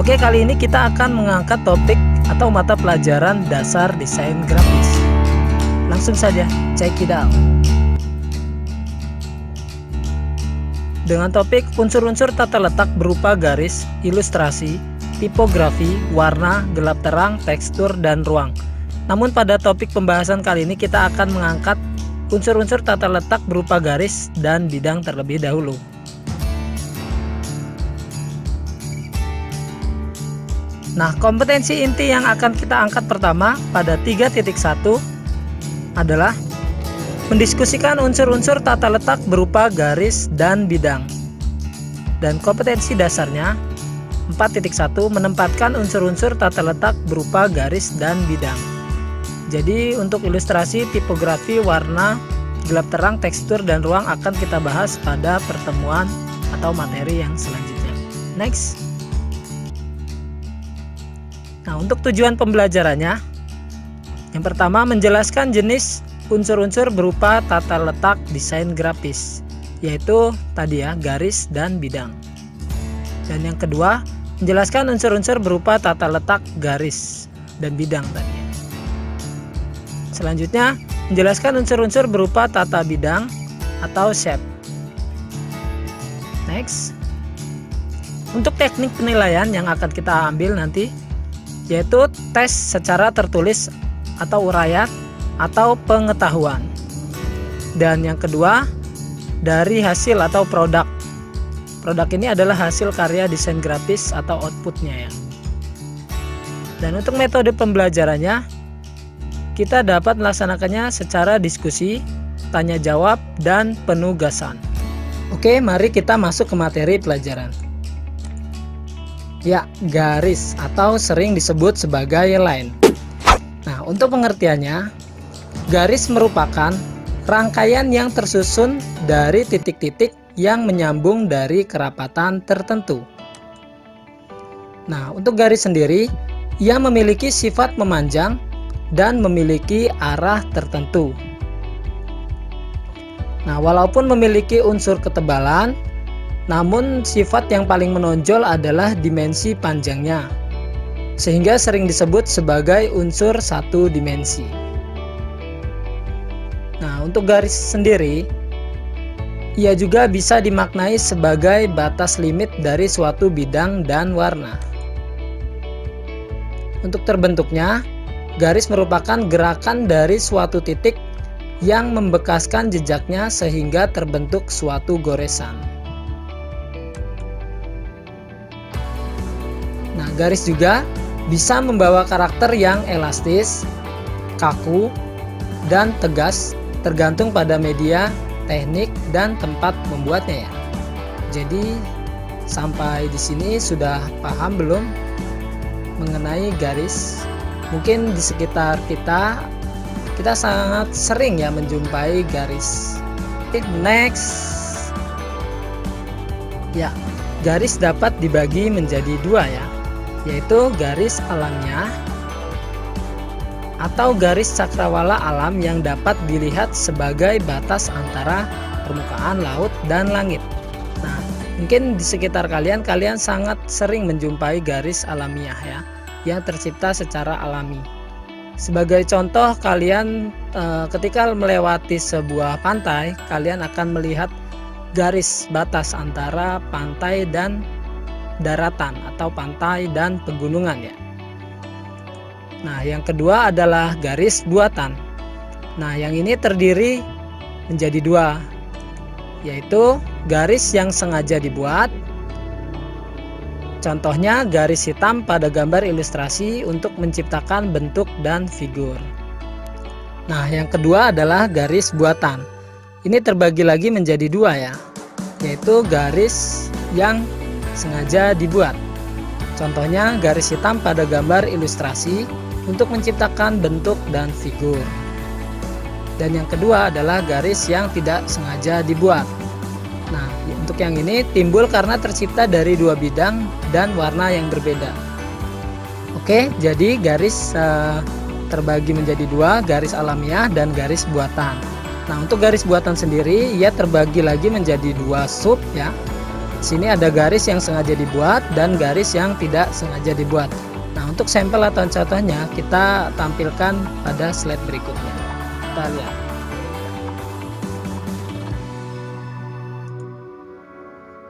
Oke, kali ini kita akan mengangkat topik atau mata pelajaran dasar desain grafis. Langsung saja, check it out. Dengan topik unsur-unsur tata letak berupa garis, ilustrasi, tipografi, warna, gelap terang, tekstur, dan ruang. Namun pada topik pembahasan kali ini kita akan mengangkat unsur-unsur tata letak berupa garis dan bidang terlebih dahulu. Nah, kompetensi inti yang akan kita angkat pertama pada 3.1 adalah mendiskusikan unsur-unsur tata letak berupa garis dan bidang. Dan kompetensi dasarnya 4.1 menempatkan unsur-unsur tata letak berupa garis dan bidang. Jadi untuk ilustrasi, tipografi, warna, gelap terang, tekstur, dan ruang akan kita bahas pada pertemuan atau materi yang selanjutnya. Next. Nah, untuk tujuan pembelajarannya, yang pertama menjelaskan jenis unsur-unsur berupa tata letak desain grafis, yaitu tadi ya, garis dan bidang. Dan yang kedua, menjelaskan unsur-unsur berupa tata letak garis dan bidang tadi. Selanjutnya, menjelaskan unsur-unsur berupa tata bidang atau shape. Next. Untuk teknik penilaian yang akan kita ambil nanti, yaitu tes secara tertulis atau uraian atau pengetahuan. Dan yang kedua, dari hasil atau produk. Produk ini adalah hasil karya desain grafis atau outputnya ya. Dan untuk metode pembelajarannya, kita dapat melaksanakannya secara diskusi, tanya jawab, dan penugasan. Oke, mari kita masuk ke materi pelajaran. Ya, garis atau sering disebut sebagai line. Nah, untuk pengertiannya, garis merupakan rangkaian yang tersusun dari titik-titik yang menyambung dari kerapatan tertentu. Nah, untuk garis sendiri, ia memiliki sifat memanjang dan memiliki arah tertentu. Nah, walaupun memiliki unsur ketebalan, namun sifat yang paling menonjol adalah dimensi panjangnya, sehingga sering disebut sebagai unsur satu dimensi. Nah, untuk garis sendiri, ia juga bisa dimaknai sebagai batas limit dari suatu bidang dan warna. Untuk terbentuknya, garis merupakan gerakan dari suatu titik yang membekaskan jejaknya sehingga terbentuk suatu goresan. Nah, garis juga bisa membawa karakter yang elastis, kaku, dan tegas tergantung pada media, teknik, dan tempat membuatnya ya. Jadi sampai di sini sudah paham belum mengenai garis? Mungkin di sekitar kita sangat sering ya menjumpai garis. Next. Ya, garis dapat dibagi menjadi dua ya, yaitu garis alamiah atau garis cakrawala alam yang dapat dilihat sebagai batas antara permukaan laut dan langit. Nah, mungkin di sekitar kalian sangat sering menjumpai garis alamiah ya, yang tercipta secara alami. Sebagai contoh, kalian ketika melewati sebuah pantai, kalian akan melihat garis batas antara pantai dan daratan atau pantai dan pegunungan ya. Nah, yang kedua adalah garis buatan. Nah, yang ini terdiri menjadi dua, yaitu garis yang sengaja dibuat. Contohnya garis hitam pada gambar ilustrasi untuk menciptakan bentuk dan figur. Nah, yang kedua adalah garis buatan. Ini terbagi lagi menjadi dua ya, yaitu garis yang sengaja dibuat. Contohnya garis hitam pada gambar ilustrasi untuk menciptakan bentuk dan figur. Dan yang kedua adalah garis yang tidak sengaja dibuat. Nah, untuk yang ini timbul karena tercipta dari dua bidang dan warna yang berbeda. Oke, jadi garis terbagi menjadi dua, garis alamiah dan garis buatan. Nah, untuk garis buatan sendiri ia terbagi lagi menjadi dua sub ya, Sini ada garis yang sengaja dibuat dan garis yang tidak sengaja dibuat. Nah, untuk sampel atau contohnya kita tampilkan pada slide berikutnya. Kita lihat.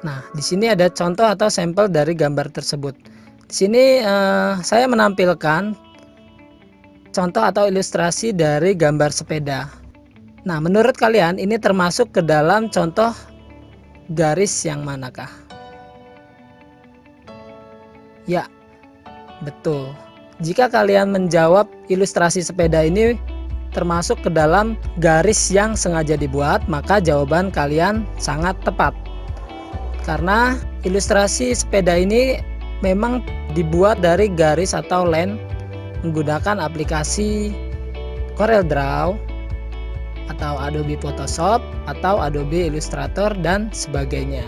Nah, di sini ada contoh atau sampel dari gambar tersebut. Di sini saya menampilkan contoh atau ilustrasi dari gambar sepeda. Nah, menurut kalian ini termasuk ke dalam contoh garis yang manakah? Ya, betul. Jika kalian menjawab ilustrasi sepeda ini termasuk ke dalam garis yang sengaja dibuat, maka jawaban kalian sangat tepat. Karena ilustrasi sepeda ini memang dibuat dari garis atau line menggunakan aplikasi CorelDRAW atau Adobe Photoshop atau Adobe Illustrator dan sebagainya.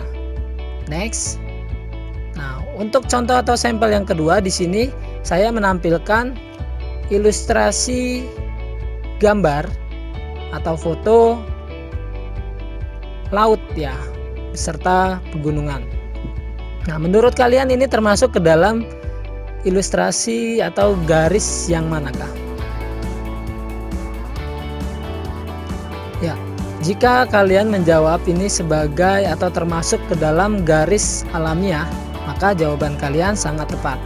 Next. Nah, untuk contoh atau sampel yang kedua di sini saya menampilkan ilustrasi gambar atau foto laut ya, beserta pegunungan. Nah, menurut kalian ini termasuk ke dalam ilustrasi atau garis yang manakah? Ya, jika kalian menjawab ini sebagai atau termasuk ke dalam garis alamiah, maka jawaban kalian sangat tepat.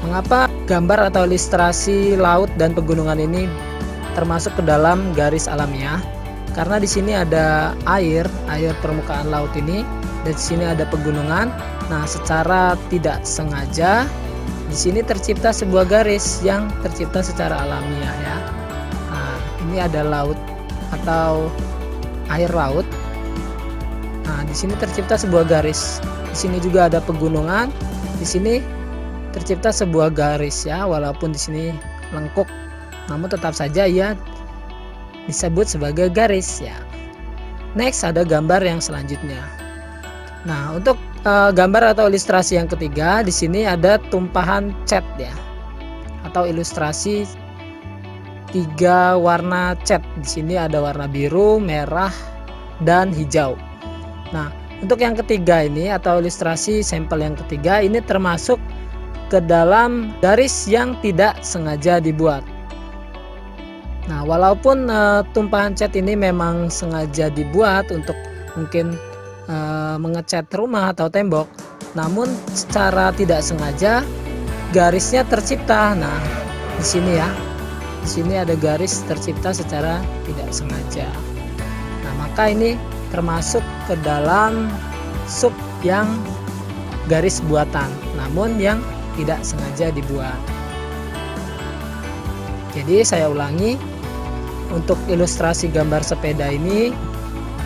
Mengapa gambar atau ilustrasi laut dan pegunungan ini termasuk ke dalam garis alamiah? Karena di sini ada air permukaan laut ini, dan di sini ada pegunungan. Nah, secara tidak sengaja di sini tercipta sebuah garis yang tercipta secara alamiah ya. Nah, ini ada laut atau air laut. Nah, di sini tercipta sebuah garis. Di sini juga ada pegunungan. Di sini tercipta sebuah garis ya, walaupun di sini lengkuk, namun tetap saja ia disebut sebagai garis ya. Next, ada gambar yang selanjutnya. Nah, untuk gambar atau ilustrasi yang ketiga, di sini ada tumpahan cat ya, atau ilustrasi 3 warna cat. Di sini ada warna biru, merah, dan hijau. Nah, untuk yang ketiga ini atau ilustrasi sampel yang ketiga ini termasuk ke dalam garis yang tidak sengaja dibuat. Nah, walaupun tumpahan cat ini memang sengaja dibuat untuk mungkin mengecat rumah atau tembok, namun secara tidak sengaja garisnya tercipta. Nah, di sini ya, di sini ada garis tercipta secara tidak sengaja. Nah, maka ini termasuk ke dalam sub yang garis buatan, namun yang tidak sengaja dibuat. Jadi saya ulangi, untuk ilustrasi gambar sepeda ini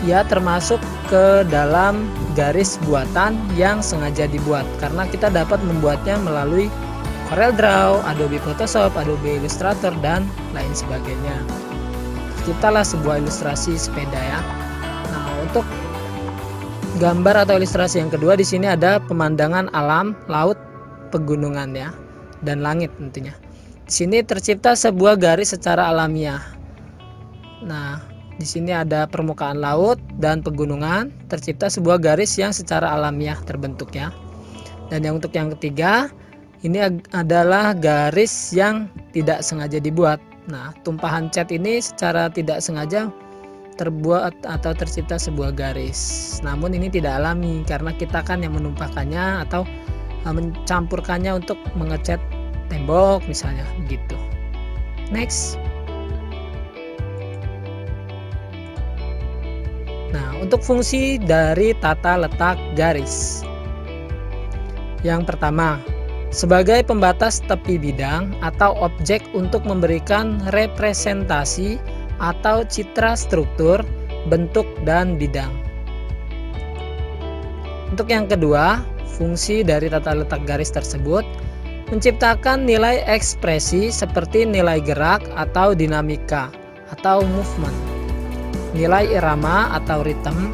ya termasuk ke dalam garis buatan yang sengaja dibuat, karena kita dapat membuatnya melalui CorelDRAW, Adobe Photoshop, Adobe Illustrator, dan lain sebagainya. Ciptalah sebuah ilustrasi sepeda ya. Nah, untuk gambar atau ilustrasi yang kedua di sini ada pemandangan alam, laut, pegunungan ya, dan langit tentunya. Di sini tercipta sebuah garis secara alamiah. Nah, di sini ada permukaan laut dan pegunungan, tercipta sebuah garis yang secara alamiah terbentuk ya. Dan yang untuk yang ketiga, ini adalah garis yang tidak sengaja dibuat. Nah, tumpahan cat ini secara tidak sengaja terbuat atau tercipta sebuah garis. Namun ini tidak alami karena kita kan yang menumpahkannya atau mencampurkannya untuk mengecat tembok misalnya begitu. Next. Nah, untuk fungsi dari tata letak garis. Yang pertama, sebagai pembatas tepi bidang atau objek untuk memberikan representasi atau citra struktur, bentuk, dan bidang. Untuk yang kedua, fungsi dari tata letak garis tersebut menciptakan nilai ekspresi seperti nilai gerak atau dinamika atau movement, nilai irama atau rhythm,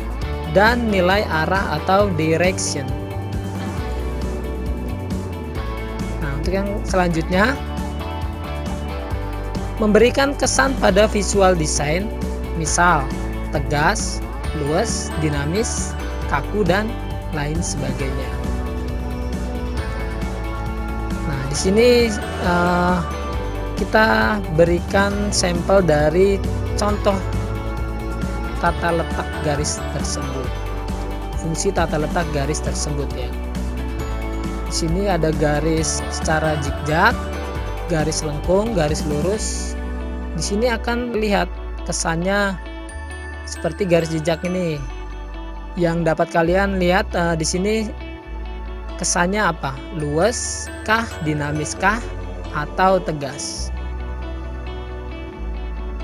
dan nilai arah atau direction. Nah, untuk yang selanjutnya, memberikan kesan pada visual design, misal tegas, luas, dinamis, kaku, dan lain sebagainya. Nah, di sini kita berikan sampel dari contoh tata letak garis tersebut. Fungsi tata letak garis tersebut ya. Di sini ada garis secara zigzag, garis lengkung, garis lurus. Di sini akan lihat kesannya seperti garis zigzag ini. Yang dapat kalian lihat di sini kesannya apa? Luas kah, dinamis kah, atau tegas?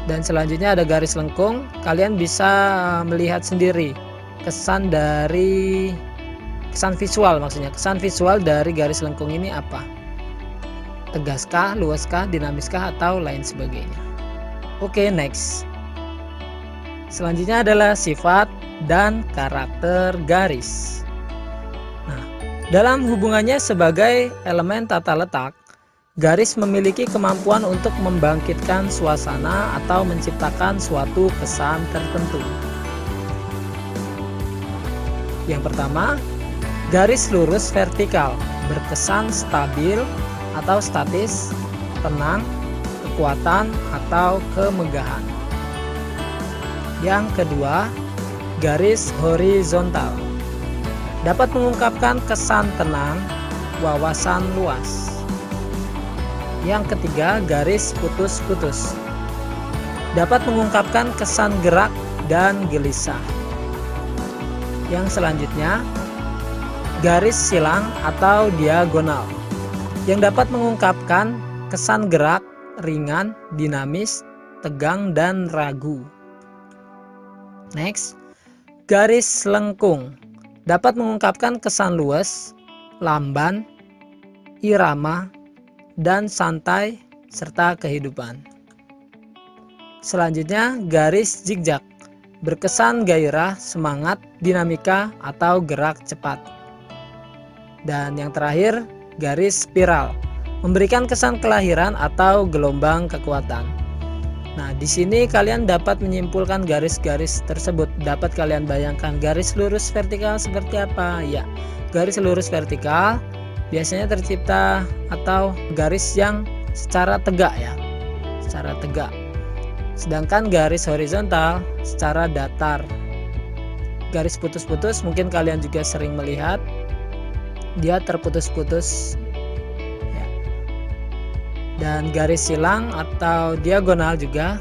Dan selanjutnya ada garis lengkung. Kalian bisa melihat sendiri kesan visual, maksudnya kesan visual dari garis lengkung ini apa? Tegaskah, luaskah, dinamiskah, atau lain sebagainya. Oke, next. Selanjutnya adalah sifat dan karakter garis. Nah, dalam hubungannya sebagai elemen tata letak, garis memiliki kemampuan untuk membangkitkan suasana atau menciptakan suatu kesan tertentu. Yang pertama, garis lurus vertikal berkesan stabil atau statis, tenang, kekuatan, atau kemegahan. Yang kedua, garis horizontal dapat mengungkapkan kesan tenang, wawasan luas. Yang ketiga, garis putus-putus dapat mengungkapkan kesan gerak dan gelisah. Yang selanjutnya, garis silang atau diagonal yang dapat mengungkapkan kesan gerak, ringan, dinamis, tegang, dan ragu. Next, garis lengkung dapat mengungkapkan kesan luas, lamban, irama, dan santai, serta kehidupan. Selanjutnya, garis zigzag berkesan gairah, semangat, dinamika, atau gerak cepat. Dan yang terakhir, garis spiral memberikan kesan kelahiran atau gelombang kekuatan. Nah, di sini kalian dapat menyimpulkan garis-garis tersebut. Dapat kalian bayangkan garis lurus vertikal seperti apa? Ya, garis lurus vertikal biasanya tercipta atau garis yang secara tegak ya, secara tegak. Sedangkan garis horizontal secara datar. Garis putus-putus mungkin kalian juga sering melihat, dia terputus-putus ya. Dan garis silang atau diagonal juga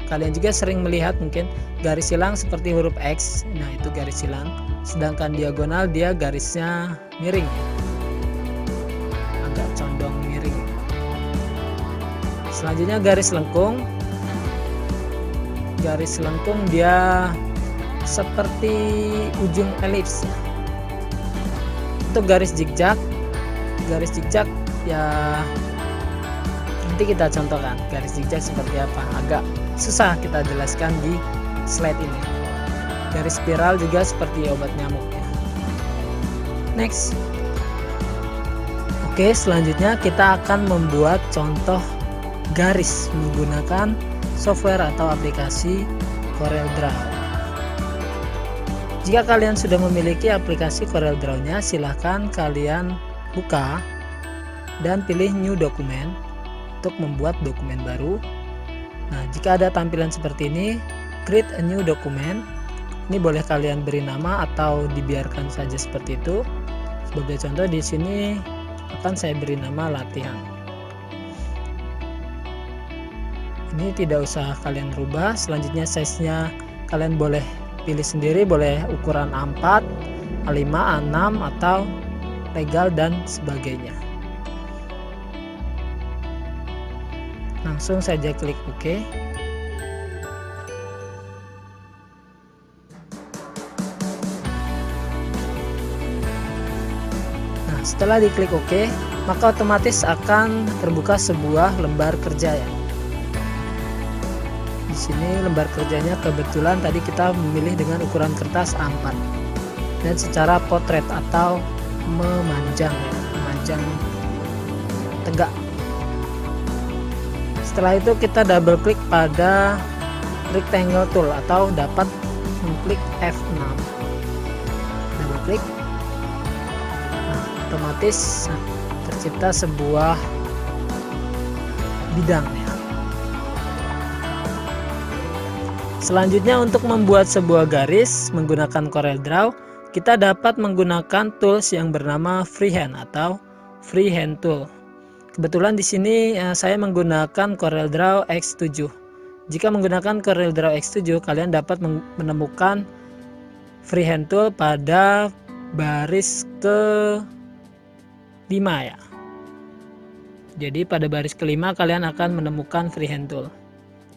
kalian juga sering melihat, mungkin garis silang seperti huruf X. Nah, itu garis silang. Sedangkan diagonal dia garisnya miring, agak condong miring. Selanjutnya garis lengkung. Garis lengkung dia seperti ujung elips. Untuk garis zigzag ya nanti kita contohkan garis zigzag seperti apa. Agak susah kita jelaskan di slide ini. Garis spiral juga seperti obat nyamuk ya. Next. Oke, selanjutnya kita akan membuat contoh garis menggunakan software atau aplikasi CorelDRAW. Jika kalian sudah memiliki aplikasi CorelDRAW-nya, silahkan kalian buka dan pilih New Document untuk membuat dokumen baru. Nah, jika ada tampilan seperti ini, Create a New Document. Ini boleh kalian beri nama atau dibiarkan saja seperti itu. Sebagai contoh di sini akan saya beri nama latihan. Ini tidak usah kalian rubah. Selanjutnya size-nya kalian boleh pilih sendiri, boleh ukuran A4, A5, A6, atau legal dan sebagainya. Langsung saja klik OK. Nah, setelah diklik OK, maka otomatis akan terbuka sebuah lembar kerja ya. Di sini lembar kerjanya kebetulan tadi kita memilih dengan ukuran kertas A4 dan secara potret atau memanjang ya, memanjang tegak. Setelah itu kita double klik pada rectangle tool atau dapat mengklik F6. Double klik. otomatis tercipta sebuah bidang ya. Selanjutnya, untuk membuat sebuah garis menggunakan CorelDRAW, kita dapat menggunakan tools yang bernama freehand atau freehand tool. Kebetulan di sini saya menggunakan CorelDRAW X7. Jika menggunakan CorelDRAW X7, kalian dapat menemukan freehand tool pada baris ke-5 ya. Jadi pada baris ke-5 kalian akan menemukan freehand tool.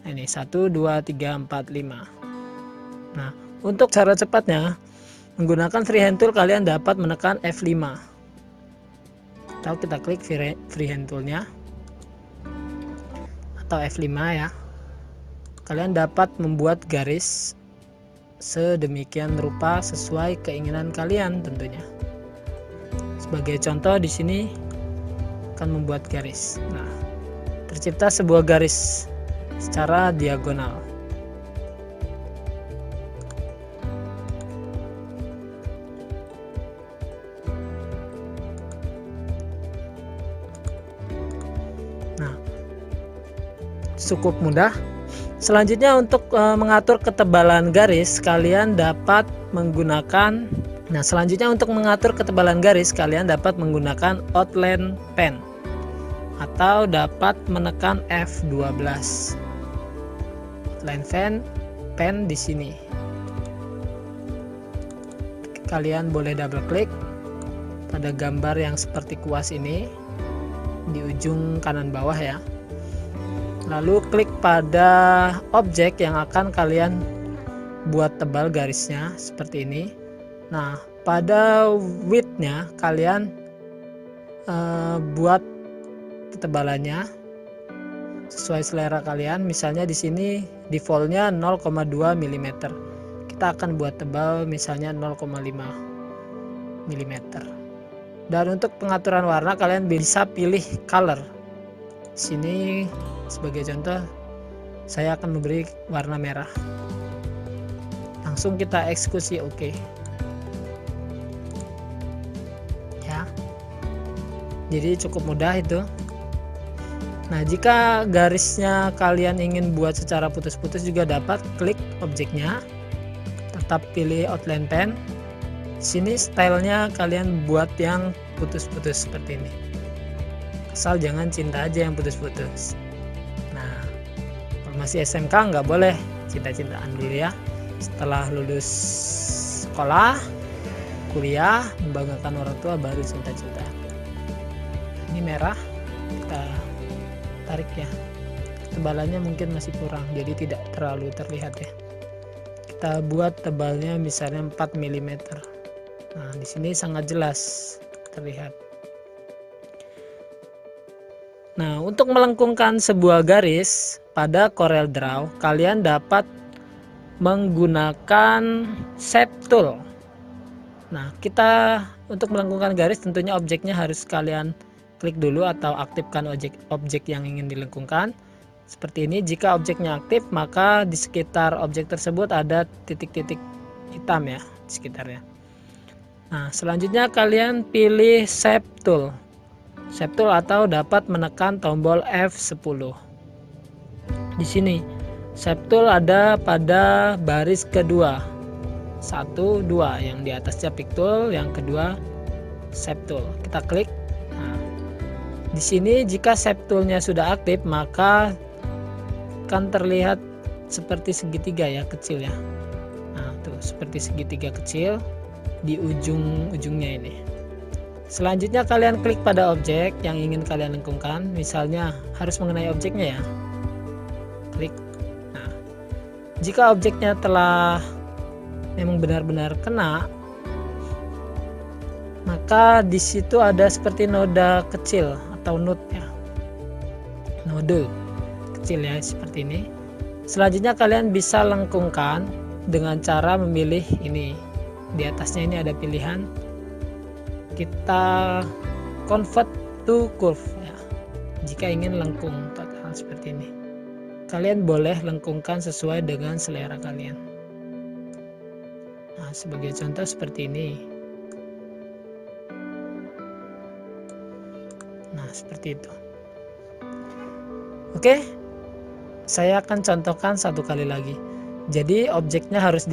Ini 1, 2, 3, 4, 5. Nah, untuk cara cepatnya menggunakan freehand tool, kalian dapat menekan F5 atau kita klik freehand toolnya atau F5 ya. Kalian dapat membuat garis sedemikian rupa sesuai keinginan kalian tentunya. Sebagai contoh di sini akan membuat garis. Nah, tercipta sebuah garis secara diagonal. Nah, cukup mudah. Selanjutnya, untuk mengatur ketebalan garis, kalian dapat menggunakan outline pen atau dapat menekan F12. Outline pen di sini. Kalian boleh double klik pada gambar yang seperti kuas ini di ujung kanan bawah ya. Lalu klik pada objek yang akan kalian buat tebal garisnya seperti ini. Nah, pada width-nya kalian buat ketebalannya sesuai selera kalian. Misalnya di sini defaultnya 0,2 mm. Kita akan buat tebal misalnya 0,5 mm. Dan untuk pengaturan warna kalian bisa pilih color. Sini sebagai contoh saya akan memberi warna merah. Langsung kita eksekusi oke. Ya. Jadi cukup mudah itu. Nah, jika garisnya kalian ingin buat secara putus-putus juga dapat, klik objeknya, tetap pilih outline pen. Sini stylenya kalian buat yang putus-putus seperti ini. Asal jangan cinta aja yang putus-putus. Nah, kalau masih SMK nggak boleh cinta-cintaan dulu ya. Setelah lulus sekolah, kuliah, membanggakan orang tua, baru cinta-cinta. Ini merah, kita tarik ya. Tebalannya mungkin masih kurang, jadi tidak terlalu terlihat ya. Kita buat tebalnya misalnya 4 mm. Nah, di sini sangat jelas terlihat. Nah, untuk melengkungkan sebuah garis pada CorelDRAW, kalian dapat menggunakan shape tool. Nah, kita untuk melengkungkan garis tentunya objeknya harus kalian klik dulu atau aktifkan objek yang ingin dilengkungkan. Seperti ini. Jika objeknya aktif, maka di sekitar objek tersebut ada titik-titik hitam ya di sekitarnya. Nah, selanjutnya kalian pilih shape tool. Shape tool atau dapat menekan tombol F10. Di sini shape tool ada pada baris kedua. 1, 2 yang di atasnya pick tool, yang kedua shape tool. Kita klik. Nah, di sini jika shape toolnya sudah aktif, maka akan terlihat seperti segitiga ya, kecil ya. Nah, tuh seperti segitiga kecil di ujung-ujungnya ini. Selanjutnya kalian klik pada objek yang ingin kalian lengkungkan. Misalnya harus mengenai objeknya ya. Klik. Nah, jika objeknya telah memang benar-benar kena, maka di situ ada seperti noda kecil atau node ya. Node kecil ya seperti ini. Selanjutnya kalian bisa lengkungkan dengan cara memilih ini. Di atasnya ini ada pilihan. Kita convert to curve ya. Jika ingin lengkung total seperti ini. Kalian boleh lengkungkan sesuai dengan selera kalian. Nah, sebagai contoh seperti ini. Nah, seperti itu. Oke, saya akan contohkan satu kali lagi. Jadi objeknya harus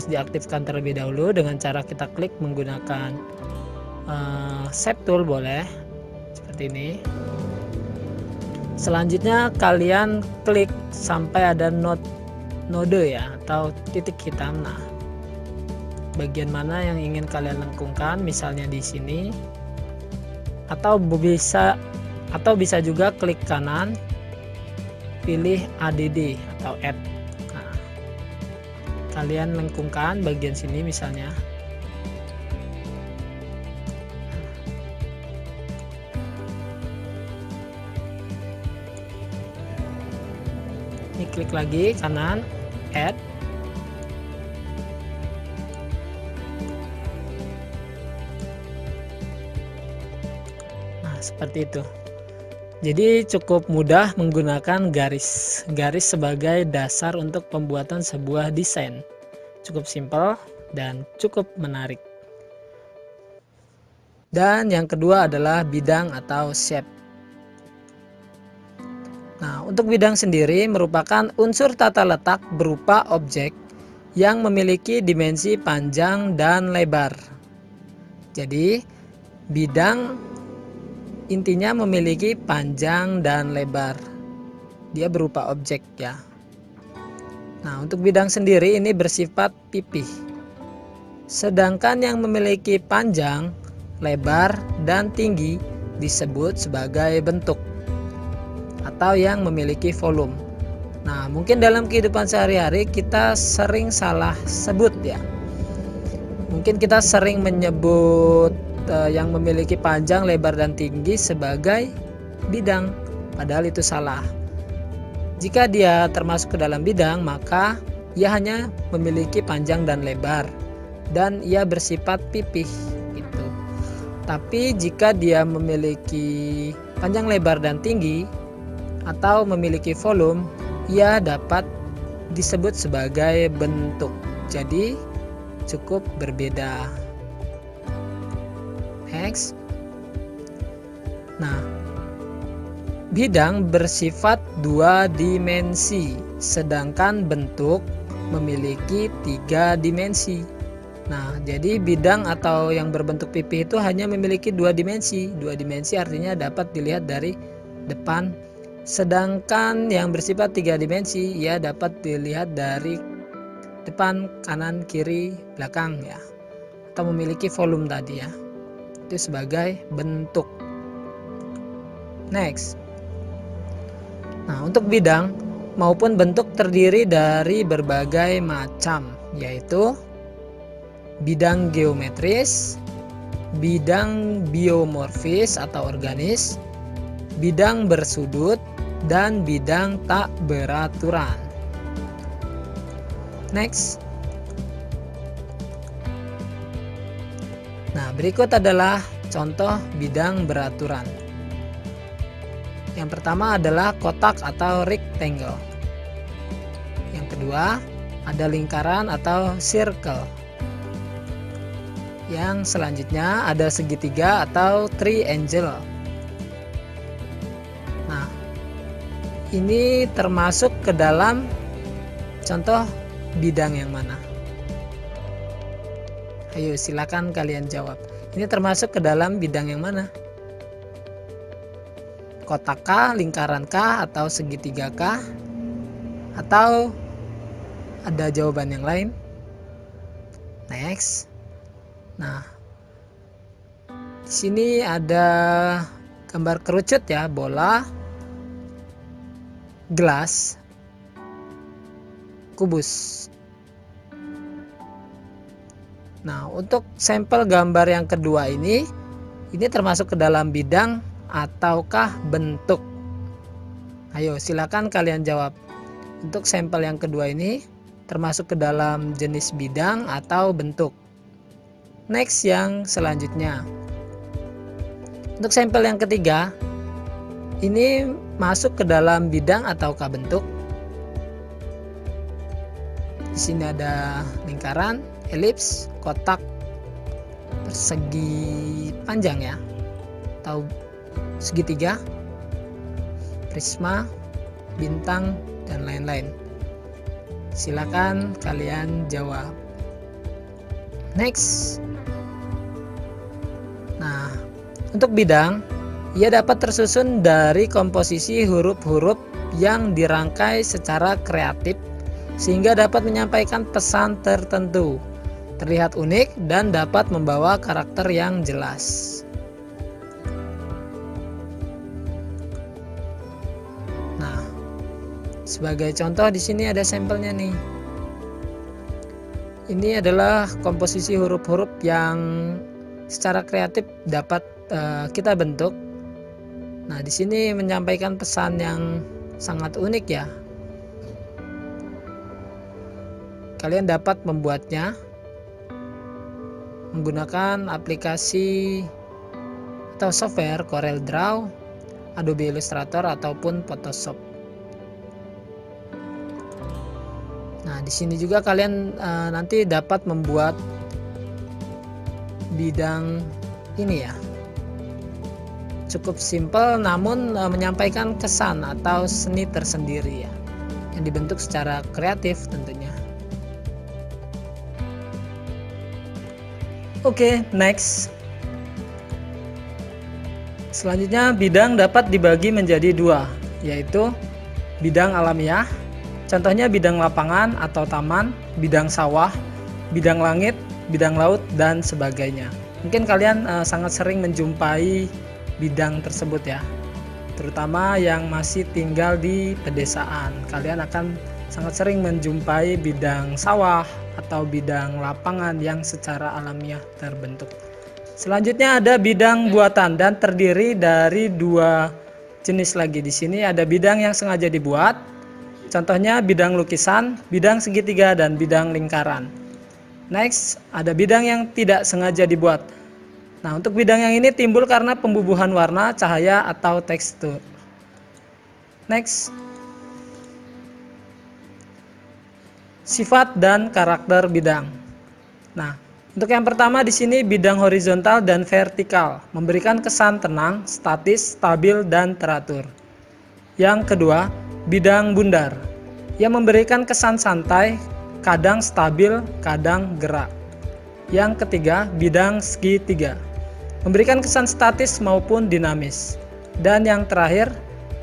diaktifkan terlebih dahulu dengan cara kita klik menggunakan shape tool, boleh seperti ini. Selanjutnya kalian klik sampai ada node ya, atau titik hitam. Nah, bagian mana yang ingin kalian lengkungkan, misalnya di sini, atau bisa juga klik kanan, pilih add atau add. Nah, kalian lengkungkan bagian sini misalnya. Ini klik lagi kanan, add. Nah, seperti itu. Jadi cukup mudah menggunakan garis sebagai dasar untuk pembuatan sebuah desain. Cukup simpel dan cukup menarik. Dan yang kedua adalah bidang atau shape. Nah, untuk bidang sendiri merupakan unsur tata letak berupa objek yang memiliki dimensi panjang dan lebar. Jadi, bidang intinya memiliki panjang dan lebar. Dia berupa objek ya. Nah, untuk bidang sendiri ini bersifat pipih. Sedangkan yang memiliki panjang, lebar, dan tinggi disebut sebagai bentuk atau yang memiliki volume. Nah, mungkin dalam kehidupan sehari-hari kita sering salah sebut ya. Mungkin kita sering menyebut yang memiliki panjang, lebar, dan tinggi sebagai bidang, padahal itu salah. Jika dia termasuk ke dalam bidang, maka ia hanya memiliki panjang dan lebar dan ia bersifat pipih gitu. Tapi jika dia memiliki panjang, lebar, dan tinggi atau memiliki volume, ia dapat disebut sebagai bentuk. Jadi cukup berbeda. Next. Nah, bidang bersifat 2 dimensi, sedangkan bentuk memiliki 3 dimensi. Nah, jadi bidang atau yang berbentuk pipih itu hanya memiliki 2 dimensi. 2 dimensi artinya dapat dilihat dari depan, sedangkan yang bersifat 3 dimensi ia dapat dilihat dari depan, kanan, kiri, belakang ya, atau memiliki volume tadi ya. Itu sebagai bentuk. Next. Nah, untuk bidang maupun bentuk terdiri dari berbagai macam, yaitu bidang geometris, bidang biomorfis atau organis, bidang bersudut, dan bidang tak beraturan. Next. Nah, berikut adalah contoh bidang beraturan. Yang pertama adalah kotak atau rectangle. Yang kedua ada lingkaran atau circle. Yang selanjutnya ada segitiga atau triangle. Nah, ini termasuk ke dalam contoh bidang yang mana? Ayo silakan kalian jawab. Ini termasuk ke dalam bidang yang mana? Kotak kah, lingkaran kah, atau segitiga kah? Atau ada jawaban yang lain? Next. Nah, di sini ada gambar kerucut ya, bola, gelas, kubus. Nah, untuk sampel gambar yang kedua ini termasuk ke dalam bidang ataukah bentuk? Ayo silakan kalian jawab. Untuk sampel yang kedua ini termasuk ke dalam jenis bidang atau bentuk? Next, yang selanjutnya. Untuk sampel yang ketiga, ini masuk ke dalam bidang ataukah bentuk? Di sini ada lingkaran, elips, kotak, persegi panjang ya. atau segitiga, prisma, bintang, dan lain-lain? Silakan kalian jawab. Next. Nah, untuk bidang, ia dapat tersusun dari komposisi huruf-huruf yang dirangkai secara kreatif sehingga dapat menyampaikan pesan tertentu, terlihat unik, dan dapat membawa karakter yang jelas. Nah, sebagai contoh di sini ada sampelnya nih. Ini adalah komposisi huruf-huruf yang secara kreatif dapat kita bentuk. Nah, di sini menyampaikan pesan yang sangat unik ya. Kalian dapat membuatnya menggunakan aplikasi atau software CorelDRAW, Adobe Illustrator ataupun Photoshop. Nah, di sini juga kalian nanti dapat membuat bidang ini ya. Cukup simpel namun menyampaikan kesan atau seni tersendiri ya, yang dibentuk secara kreatif tentunya. Oke, next. Selanjutnya, bidang dapat dibagi menjadi dua, yaitu bidang alamiah, contohnya bidang lapangan atau taman, bidang sawah, bidang langit, bidang laut, dan sebagainya. Mungkin kalian sangat sering menjumpai bidang tersebut ya, terutama yang masih tinggal di pedesaan. Kalian akan sangat sering menjumpai bidang sawah atau bidang lapangan yang secara alamiah terbentuk. Selanjutnya ada bidang buatan dan terdiri dari dua jenis lagi. Di sini ada bidang yang sengaja dibuat, contohnya bidang lukisan, bidang segitiga, dan bidang lingkaran. Next, ada bidang yang tidak sengaja dibuat. Nah, untuk bidang yang ini timbul karena pembubuhan warna, cahaya, atau tekstur. Next. Sifat dan karakter bidang. Nah, untuk yang pertama di sini bidang horizontal dan vertikal, memberikan kesan tenang, statis, stabil, dan teratur. Yang kedua, bidang bundar, yang memberikan kesan santai, kadang stabil, kadang gerak. Yang ketiga, bidang segitiga, memberikan kesan statis maupun dinamis. Dan yang terakhir,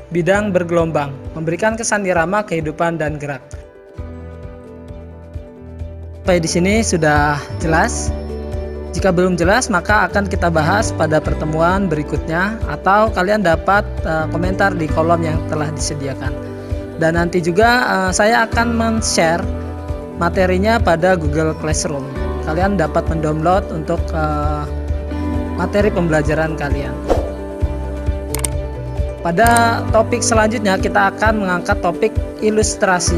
bidang bergelombang, memberikan kesan irama, kehidupan, dan gerak. Sampai di sini sudah jelas. Jika belum jelas, maka akan kita bahas pada pertemuan berikutnya, atau kalian dapat komentar di kolom yang telah disediakan. Dan nanti juga saya akan men-share materinya pada Google Classroom. Kalian dapat mendownload untuk materi pembelajaran kalian. Pada topik selanjutnya kita akan mengangkat topik ilustrasi.